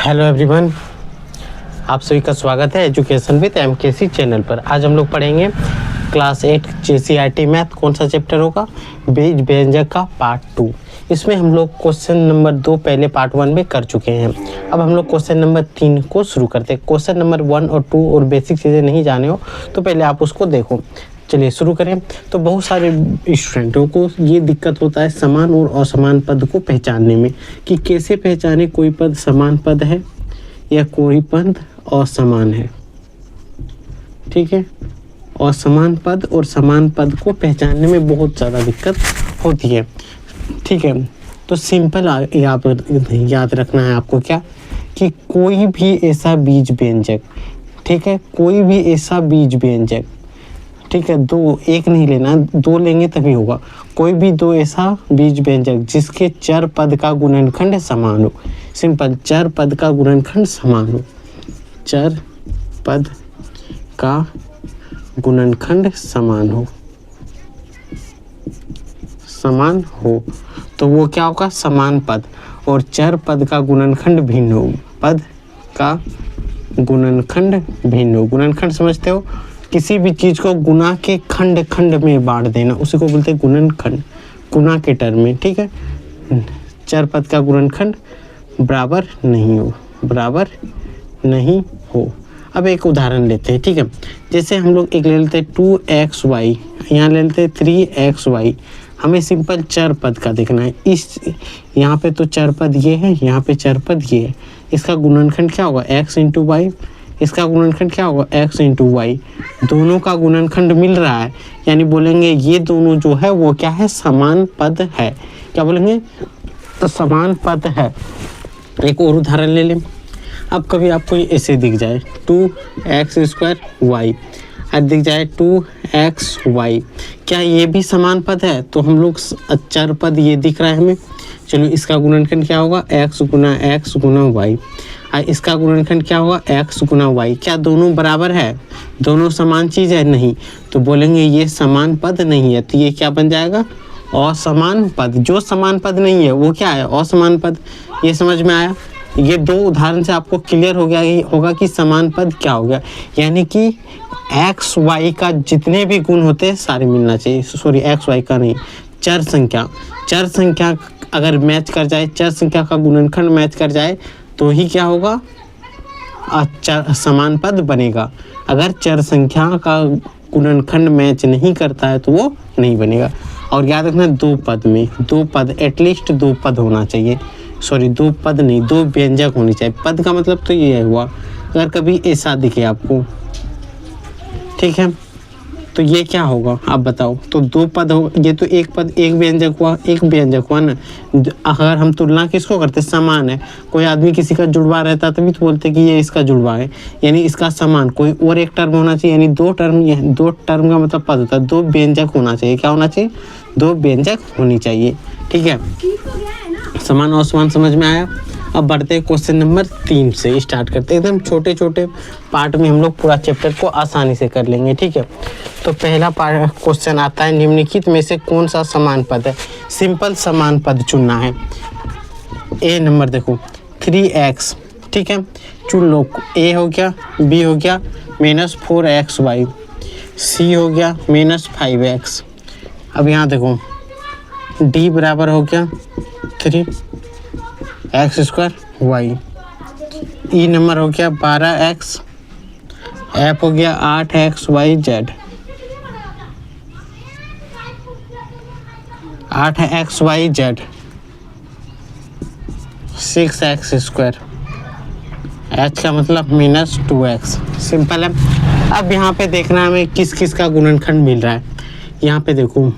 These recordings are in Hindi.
हेलो एवरीवन, आप सभी का स्वागत है एजुकेशन विद एमकेसी चैनल पर। आज हम लोग पढ़ेंगे क्लास 8 जेसीईआरटी मैथ। कौन सा चैप्टर होगा? बीज व्यंजक का पार्ट 2। इसमें हम लोग क्वेश्चन नंबर 2 पहले पार्ट 1 में कर चुके हैं। अब हम लोग क्वेश्चन नंबर 3 को शुरू करते हैं। क्वेश्चन नंबर 1 और 2 और बेसिक चीज़ें नहीं जाने हो तो पहले आप उसको देखो। चलिए शुरू करें। तो बहुत सारे स्टूडेंटों को ये दिक्कत होता है समान और असमान पद को पहचानने में, कि कैसे पहचाने कोई पद समान पद है या कोई पद असमान है। ठीक है, असमान पद और समान पद को पहचानने में बहुत ज़्यादा दिक्कत होती है। ठीक है, तो सिंपल याद रखना है आपको क्या, कि कोई भी ऐसा बीज व्यंजक, ठीक है, कोई भी ऐसा बीज व्यंजक, ठीक है, दो एक नहीं लेना, दो लेंगे तभी होगा। कोई भी दो ऐसा बीज व्यंजक जिसके चर पद का गुणनखंड समान हो। सिंपल, चर पद का गुणनखंड समान हो, चर पद का गुणनखंड समान हो, समान हो तो वो क्या होगा? समान पद। और चर पद का गुणनखंड भिन्न हो, पद का गुणनखंड भिन्न हो। गुणनखंड समझते हो? किसी भी चीज को गुना के खंड खंड में बांट देना, उसी को बोलते हैं गुणनखंड, गुना के टर्म में। ठीक है, चर पद का गुणनखंड बराबर नहीं हो, बराबर नहीं हो। अब एक उदाहरण लेते हैं। ठीक है, जैसे हम लोग एक ले लेते हैं 2xy, यहाँ ले लेते हैं 3xy। हमें सिंपल चर पद का देखना है। इस यहाँ पे तो चर पद ये है, यहाँ पे चर पद ये है। इसका गुणनखंड क्या होगा? x into y. इसका गुणनखंड क्या होगा? x into y. दोनों का गुणनखंड मिल रहा है, यानी बोलेंगे ये दोनों जो है वो क्या है? समान पद है। क्या बोलेंगे? तो समान पद है। एक और उदाहरण ले लें। अब कभी आपको ऐसे दिख जाए 2x² y, अब दिख जाए 2xy, क्या ये भी समान पद है? तो हम लोग चर पद ये दिख रहा है हमें। चलो, इसका गुणनखंड क्या होगा? x गुना y। इसका गुणनखंड क्या होगा? x गुना y। क्या दोनों बराबर है? दोनों समान चीज़ है? नहीं। तो बोलेंगे ये समान पद नहीं है, तो ये क्या बन जाएगा? असमान पद। जो समान पद नहीं है वो क्या है? असमान पद। ये समझ में आया? ये दो उदाहरण से आपको क्लियर हो गया होगा कि समान पद क्या हो गया। यानी कि एक्स वाई का जितने भी गुण होते हैं सारे मिलना चाहिए। सॉरी, एक्स वाई का नहीं, चर संख्या। चर संख्या अगर मैच कर जाए, चर संख्या का गुणनखंड मैच कर जाए तो ही क्या होगा? समान पद बनेगा। अगर चर संख्या का गुणनखंड मैच नहीं करता है तो वो नहीं बनेगा। और याद रखना, दो पद में, दो पद, एटलीस्ट दो पद होना चाहिए। सॉरी, दो पद नहीं, दो व्यंजक होनी चाहिए। पद का मतलब तो ये हुआ अगर कभी ऐसा दिखे आपको। ठीक है, तो ये क्या होगा आप बताओ? तो दो पद हो, ये तो एक पद, एक व्यंजक हुआ, एक व्यंजक हुआ ना। अगर हम तुलना किसको करते? समान है। कोई आदमी किसी का जुड़वा रहता तभी तो बोलते कि ये इसका जुड़वा है, यानी इसका समान। कोई और एक टर्म होना चाहिए, यानी दो टर्म का मतलब पद होता है। दो व्यंजक होना चाहिए। क्या होना चाहिए? दो व्यंजक होनी चाहिए। ठीक है, समान और असमान समझ में आया। अब बढ़ते हैं क्वेश्चन नंबर 3 से स्टार्ट करते हैं। एकदम छोटे छोटे पार्ट में हम लोग पूरा चैप्टर को आसानी से कर लेंगे। ठीक है, तो पहला क्वेश्चन आता है, निम्नलिखित में से कौन सा समान पद है? सिंपल समान पद चुनना है। ए नंबर देखो 3x, ठीक है, चुन लो। ए हो गया, बी हो गया -4xy, सी हो गया -5x। अब यहाँ देखो डी बराबर हो गया 3x²y, ई नंबर हो गया 12x, एफ हो गया 8xyz, 8xyz, 6x², एच का मतलब -2x। सिंपल है। अब यहाँ पे देखना हमें किस किस का गुणनखंड मिल रहा है। यहाँ पे देखो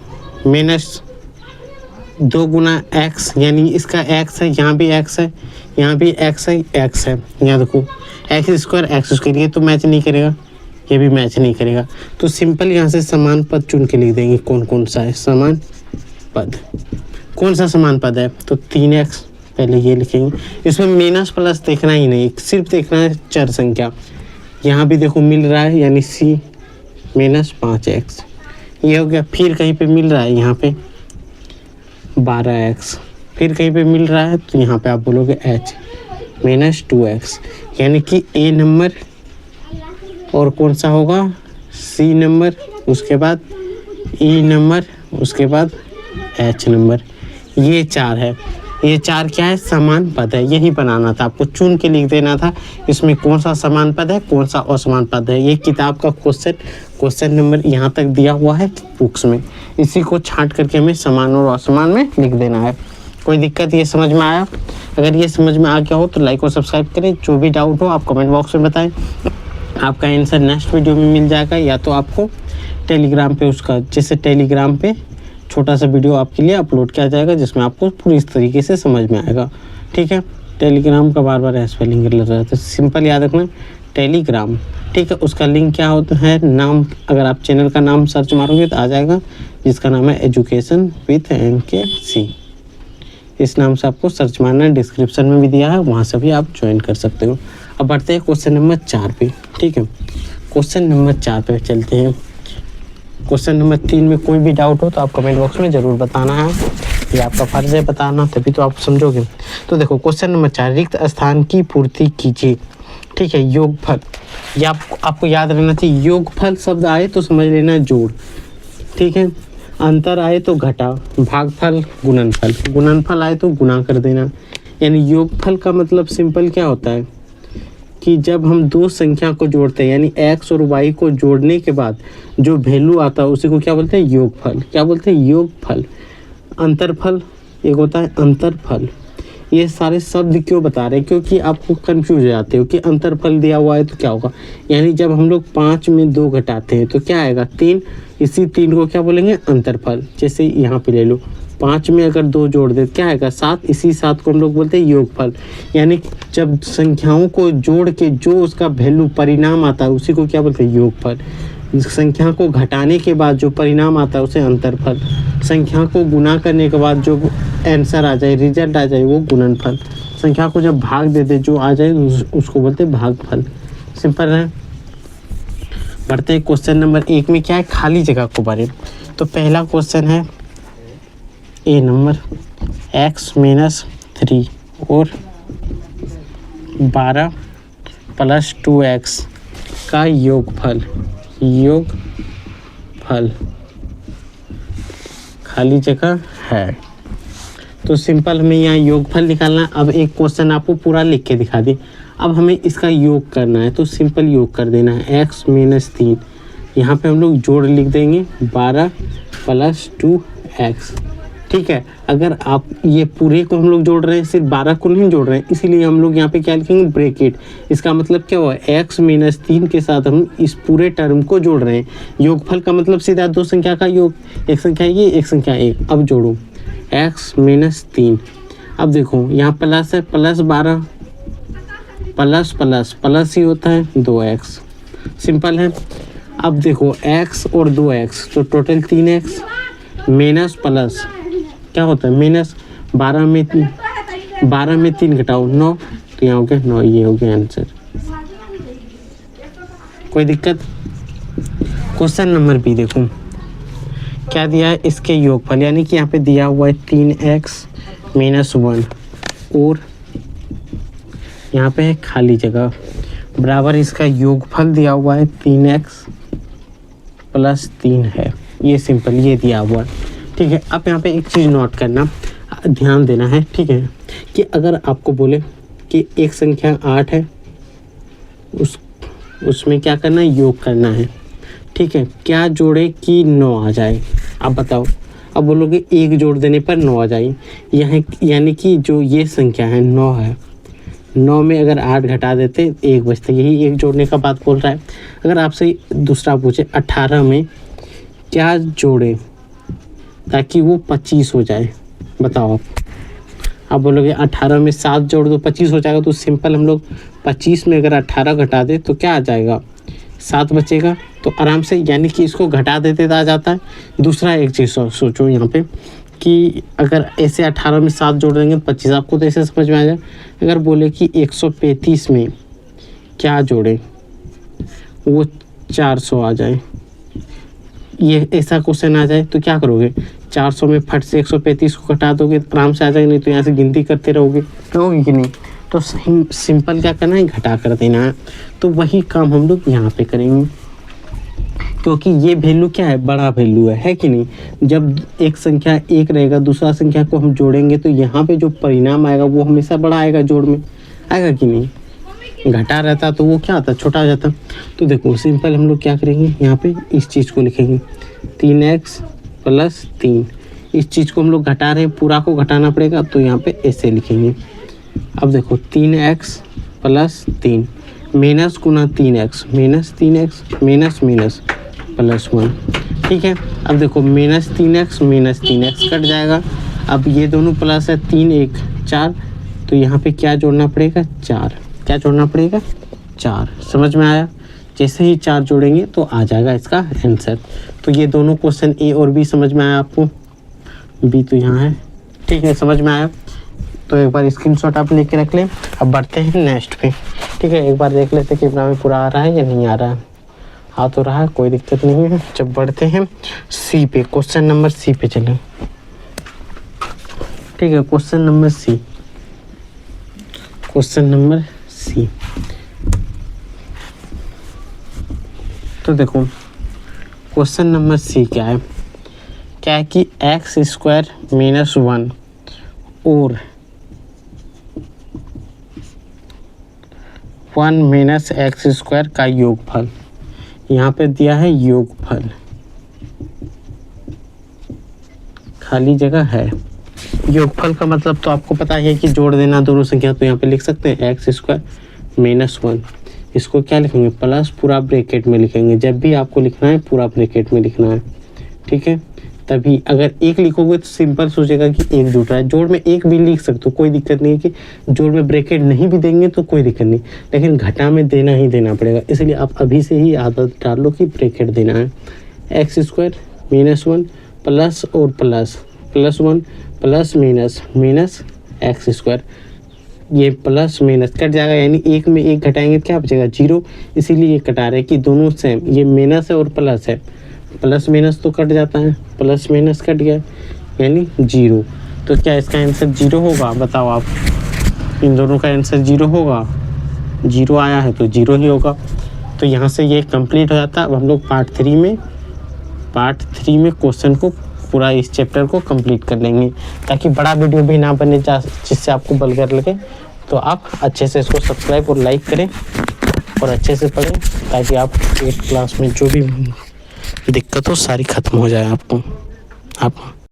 -2 गुना x, यानी इसका x है, यहाँ भी x है, यहाँ भी x है, x है। यहाँ देखो x², ये तो मैच नहीं करेगा, ये भी मैच नहीं करेगा। तो सिंपल यहाँ से समान पद चुन के लिख देंगे। कौन कौन सा है समान पद? कौन सा समान पद है? तो 3x पहले ये लिखेंगे। इसमें माइनस प्लस देखना ही नहीं, सिर्फ देखना है चर संख्या। यहाँ भी देखो मिल रहा है, यानी c -5x। ये हो गया। फिर कहीं पे मिल रहा है यहाँ पे 12x, फिर कहीं पे मिल रहा है तो यहाँ पे आप बोलोगे h, माइनस 2x, यानी कि a नंबर और कौन सा होगा c नंबर, उसके बाद e नंबर, उसके बाद h नंबर। ये 4 है। ये 4 क्या है? समान पद है। यही बनाना था आपको, चुन के लिख देना था इसमें कौन सा समान पद है, कौन सा असमान पद है। ये किताब का क्वेश्चन नंबर यहाँ तक दिया हुआ है बुक्स में। इसी को छांट करके हमें समान और असमान में लिख देना है। कोई दिक्कत ये समझ में आया? अगर ये समझ में आ गया हो तो लाइक और सब्सक्राइब करें। जो भी डाउट हो आप कमेंट बॉक्स में बताएं। आपका आंसर नेक्स्ट वीडियो में मिल जाएगा, या तो आपको टेलीग्राम पे उसका, जैसे टेलीग्राम पे छोटा सा वीडियो आपके लिए अपलोड किया जाएगा जिसमें आपको पूरी इस तरीके से समझ में आएगा। ठीक है, टेलीग्राम का बार बार स्पेलिंग लग रहा है तो सिंपल याद रखना टेलीग्राम। ठीक है, उसका लिंक क्या होता है, नाम, अगर आप चैनल का नाम सर्च मारोगे तो आ जाएगा, जिसका नाम है एजुकेशन विथ NKC। इस नाम से आपको सर्च मारना है, डिस्क्रिप्शन में भी दिया है, वहाँ से भी आप ज्वाइन कर सकते हो। अब बढ़ते हैं क्वेश्चन नंबर 4 पे। ठीक है, क्वेश्चन नंबर 4 पे चलते हैं। क्वेश्चन नंबर 3 में कोई भी डाउट हो तो आप कमेंट बॉक्स में ज़रूर बताना है, ये आपका फर्ज है बताना, तभी तो आप समझोगे। तो देखो क्वेश्चन नंबर 4, रिक्त स्थान की पूर्ति कीजिए। ठीक है, योगफल, ये आपको याद रहना चाहिए। योगफल शब्द आए तो समझ लेना जोड़। ठीक है, अंतर आए तो घटा, भागफल, गुणनफल, गुणनफल आए तो गुणा कर देना। यानी योगफल का मतलब सिंपल क्या होता है कि जब हम दो संख्या को जोड़ते हैं, यानी x और y को जोड़ने के बाद जो वैल्यू आता है उसी को क्या बोलते हैं? योगफल। क्या बोलते हैं? योगफल। अंतरफल एक होता है अंतरफल। ये सारे शब्द क्यों बता रहे हैं? क्योंकि आपको कंफ्यूज हो जाते हो कि अंतरफल दिया हुआ है तो क्या होगा। यानी जब हम लोग 5 में 2 घटाते हैं तो क्या आएगा? 3। इसी 3 को क्या बोलेंगे? अंतरफल। जैसे यहाँ पे ले लो, 5 में अगर 2 जोड़ दे क्या आएगा? 7। इसी 7 को हम लोग बोलते हैं योगफल। यानी जब संख्याओं को जोड़ के जो उसका वैल्यू परिणाम आता है उसी को क्या बोलते हैं? योगफल। संख्या को घटाने के बाद जो परिणाम आता है उसे अंतरफल। संख्या को गुना करने के बाद जो आंसर आ जाए, रिजल्ट आ जाए, वो गुणनफल। संख्या को जब भाग दे दे जो आ जाए उसको बोलते हैं भागफल। सिंपल है। बढ़ते हैं क्वेश्चन नंबर 1 में क्या है? खाली जगह को बारे में। तो पहला क्वेश्चन है ए नंबर, x-3 और 12 + 2x का योगफल। योगफल खाली जगह है तो सिंपल हमें यहाँ योगफल निकालना। अब एक क्वेश्चन आपको पूरा लिख के दिखा दी, अब हमें इसका योग करना है तो सिंपल योग कर देना है। x-3 यहाँ पे हम लोग जोड़ लिख देंगे 12 + 2x। ठीक है, अगर आप ये पूरे को हम लोग जोड़ रहे हैं, सिर्फ 12 को नहीं जोड़ रहे हैं, इसीलिए हम लोग यहाँ पे क्या लिखेंगे? ब्रैकेट। इसका मतलब क्या हुआ? x-3 के साथ हम इस पूरे टर्म को जोड़ रहे हैं। योगफल का मतलब सीधा दो संख्या का योग, एक संख्या ये, एक संख्या एक। अब जोड़ो x-3। अब देखो यहाँ प्लस है, +12 प्लस ही होता है 2x। सिंपल है। अब देखो x और 2x तो टोटल 3x माइनस प्लस क्या होता है? माइनस 12 में 3 घटाओ 9, तो यहाँ हो गया 9। ये हो गया आंसर। कोई दिक्कत? क्वेश्चन नंबर बी देखो क्या दिया है? इसके योगफल, यानी कि यहाँ पे दिया हुआ है 3x - 1 और यहाँ पे है खाली जगह बराबर इसका योगफल दिया हुआ है 3x + 3 है। ये सिंपल ये दिया हुआ है। ठीक है, अब यहाँ पे एक चीज़ नोट करना, ध्यान देना है। ठीक है, कि अगर आपको बोले कि एक संख्या 8 है, उसमें क्या करना है? योग करना है। ठीक है, क्या जोड़े कि 9 आ जाए? आप बताओ। अब बोलोगे 1 जोड़ देने पर 9 आ जाए, यहाँ यानी कि जो ये संख्या है 9 है, 9 में अगर 8 घटा देते 1 बचता। यही 1 जोड़ने का बात बोल रहा है। अगर आपसे दूसरा पूछे 18 में क्या जोड़े ताकि वो 25 हो जाए, बताओ आप बोलोगे 18 में 7 जोड़ दो 25 हो जाएगा। तो सिंपल हम लोग 25 में अगर 18 घटा दे तो क्या आ जाएगा? 7 बचेगा। तो आराम से, यानी कि इसको घटा देते तो आ जाता है। दूसरा एक चीज़ सोचो यहाँ पे कि अगर ऐसे 18 में 7 जोड़ देंगे 25, आपको तो ऐसे समझ में आ जाए। अगर बोले कि 135 में क्या जोड़े वो 400 आ जाए, ये ऐसा क्वेश्चन आ जाए तो क्या करोगे? 400 में फट से 135 को घटा दोगे, आराम से आ जाएगा। नहीं तो यहाँ से गिनती करते रहोगे, कहोगे कि नहीं? तो सिंपल क्या करना है, घटा कर देना है। तो वही काम हम लोग यहाँ पे करेंगे, क्योंकि ये वैल्यू क्या है, बड़ा वैल्यू है कि नहीं। जब एक संख्या एक रहेगा, दूसरा संख्या को हम जोड़ेंगे तो यहाँ पे जो परिणाम आएगा वो हमेशा बड़ा आएगा, जोड़ में आएगा कि नहीं। घटा रहता तो वो क्या आता, छोटा हो जाता। तो देखो सिंपल हम लोग क्या करेंगे, यहाँ पे इस चीज़ को लिखेंगे 3x + 3। इस चीज़ को हम लोग घटा रहे हैं, पूरा को घटाना पड़ेगा, तो यहाँ पे ऐसे लिखेंगे। अब देखो 3x + 3 माइनस गुना 3x माइनस +1, ठीक है। अब देखो -3x कट जाएगा। अब ये दोनों प्लस है, 3 1 4, तो यहाँ पे क्या जोड़ना पड़ेगा, 4। क्या जोड़ना पड़ेगा, 4। समझ में आया। जैसे ही 4 जोड़ेंगे तो आ जाएगा इसका आंसर। तो ये दोनों क्वेश्चन ए और बी समझ में आया आपको, बी तो यहाँ है, ठीक है, समझ में आया। तो एक बार स्क्रीनशॉट आप लेके रख लें। अब बढ़ते हैं नेक्स्ट पे, ठीक है। एक बार देख लेते कि एग्जाम में पूरा आ रहा है या नहीं आ रहा है। आ तो रहा है, कोई दिक्कत नहीं है। जब बढ़ते हैं सी पे, क्वेश्चन नंबर सी पे चलें, ठीक है। क्वेश्चन नंबर सी, तो देखो क्वेश्चन नंबर सी क्या है, कि x² - 1 और 1 - x² का योगफल। यहाँ पे दिया है योगफल, खाली जगह है। योगफल का मतलब तो आपको पता है कि जोड़ देना दोनों संख्या। तो यहाँ पे लिख सकते हैं x² - 1। इसको क्या लिखेंगे, प्लस पूरा ब्रैकेट में लिखेंगे। जब भी आपको लिखना है पूरा ब्रैकेट में लिखना है, ठीक है। तभी अगर एक लिखोगे तो सिंपल सोचेगा कि एक जुड़ रहा है। जोड़ में एक भी लिख सकते हो, कोई दिक्कत नहीं है। कि जोड़ में ब्रैकेट नहीं भी देंगे तो कोई दिक्कत नहीं, लेकिन घटा में देना ही देना पड़ेगा। इसलिए आप अभी से ही आदत डाल लो कि ब्रैकेट देना है। x² - 1 प्लस और प्लस +1 प्लस माइनस x², ये प्लस माइनस कट जाएगा, यानी एक में एक घटाएंगे क्या बचेगा, 0। इसीलिए ये कटा रहे हैं कि दोनों सेम, ये माइनस है और प्लस है। प्लस माइनस तो कट जाता है, प्लस माइनस कट गया यानी 0। तो क्या इसका आंसर 0 होगा, बताओ आप। इन दोनों का आंसर 0 होगा, 0 आया है तो 0 ही होगा। तो यहाँ से ये कंप्लीट हो जाता है। अब हम लोग पार्ट 3 में क्वेश्चन को पूरा इस चैप्टर को कंप्लीट कर लेंगे, ताकि बड़ा वीडियो भी ना बने जिससे आपको बलगर लगे। तो आप अच्छे से इसको सब्सक्राइब और लाइक करें और अच्छे से पढ़ें, ताकि आप 8th क्लास में जो भी दिक्कत हो सारी ख़त्म हो जाए आपको।